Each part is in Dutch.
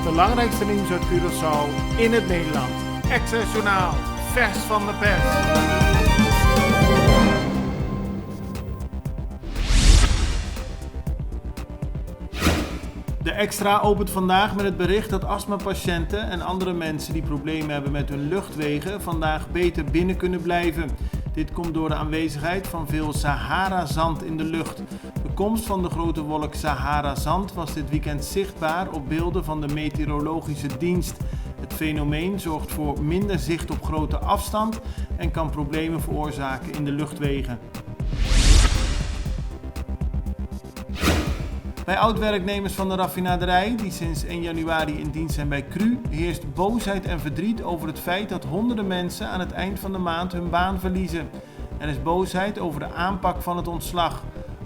Het belangrijkste nieuws uit Curaçao in het Nederland. Access Journaal, vers van de pers. De Extra opent vandaag met het bericht dat astmapatiënten en andere mensen die problemen hebben met hun luchtwegen vandaag beter binnen kunnen blijven. Dit komt door de aanwezigheid van veel Sahara-zand in de lucht. De komst van de grote wolk Sahara-zand was dit weekend zichtbaar op beelden van de meteorologische dienst. Het fenomeen zorgt voor minder zicht op grote afstand en kan problemen veroorzaken in de luchtwegen. Bij oud-werknemers van de raffinaderij, die sinds 1 januari in dienst zijn bij Cru, heerst boosheid en verdriet over het feit dat honderden mensen aan het eind van de maand hun baan verliezen. Er is boosheid over de aanpak van het ontslag.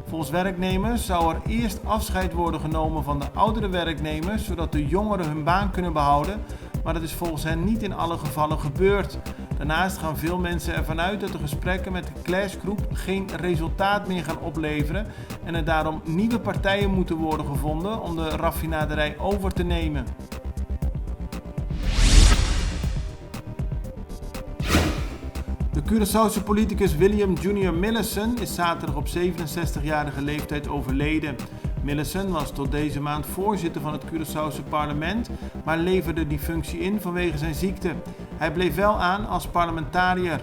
Volgens werknemers zou er eerst afscheid worden genomen van de oudere werknemers, zodat de jongeren hun baan kunnen behouden, maar dat is volgens hen niet in alle gevallen gebeurd. Daarnaast gaan veel mensen ervan uit dat de gesprekken met de clashgroep geen resultaat meer gaan opleveren en er daarom nieuwe partijen moeten worden gevonden om de raffinaderij over te nemen. De Curaçaose politicus William Jr. Millison is zaterdag op 67-jarige leeftijd overleden. Millison was tot deze maand voorzitter van het Curaçaose parlement, maar leverde die functie in vanwege zijn ziekte. Hij bleef wel aan als parlementariër.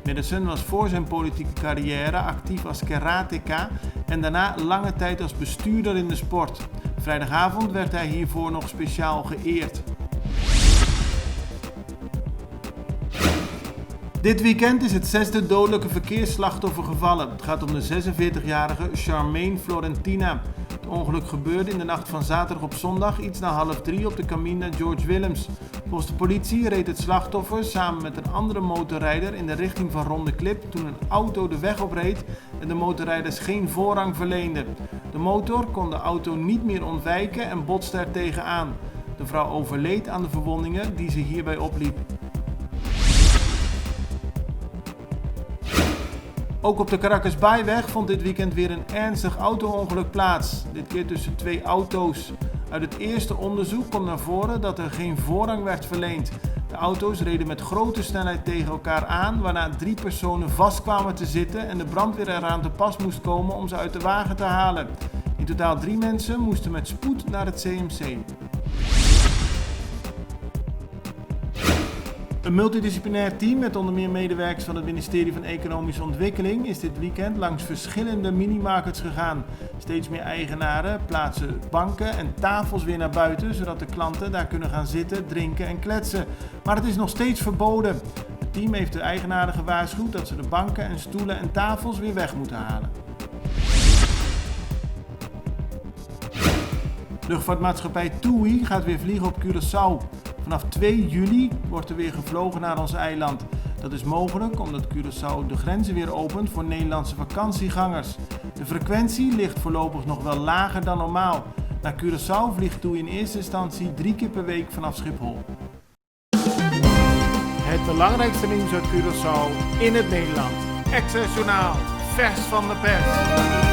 Millison was voor zijn politieke carrière actief als karateka en daarna lange tijd als bestuurder in de sport. Vrijdagavond werd hij hiervoor nog speciaal geëerd. Dit weekend is het 6e dodelijke verkeersslachtoffer gevallen. Het gaat om de 46-jarige Charmaine Florentina. Het ongeluk gebeurde in de nacht van zaterdag op zondag iets na 2:30 op de Caminha George Willems. Volgens de politie reed het slachtoffer samen met een andere motorrijder in de richting van Ronde Klip toen een auto de weg opreed en de motorrijders geen voorrang verleenden. De motor kon de auto niet meer ontwijken en botste er tegenaan. De vrouw overleed aan de verwondingen die ze hierbij opliep. Ook op de Caracas Baaiweg vond dit weekend weer een ernstig auto-ongeluk plaats. Dit keer tussen 2 auto's. Uit het eerste onderzoek komt naar voren dat er geen voorrang werd verleend. De auto's reden met grote snelheid tegen elkaar aan, waarna 3 personen vast kwamen te zitten en de brandweer eraan te pas moest komen om ze uit de wagen te halen. In totaal 3 mensen moesten met spoed naar het CMC. Een multidisciplinair team met onder meer medewerkers van het ministerie van Economische Ontwikkeling is dit weekend langs verschillende minimarkets gegaan. Steeds meer eigenaren plaatsen banken en tafels weer naar buiten, zodat de klanten daar kunnen gaan zitten, drinken en kletsen. Maar het is nog steeds verboden. Het team heeft de eigenaren gewaarschuwd dat ze de banken en stoelen en tafels weer weg moeten halen. Luchtvaartmaatschappij TUI gaat weer vliegen op Curaçao. Vanaf 2 juli wordt er weer gevlogen naar ons eiland. Dat is mogelijk omdat Curaçao de grenzen weer opent voor Nederlandse vakantiegangers. De frequentie ligt voorlopig nog wel lager dan normaal. Naar Curaçao vliegt TUI in eerste instantie 3 keer per week vanaf Schiphol. Het belangrijkste nieuws uit Curaçao in het Nederland. Access Journaal, vers van de pers.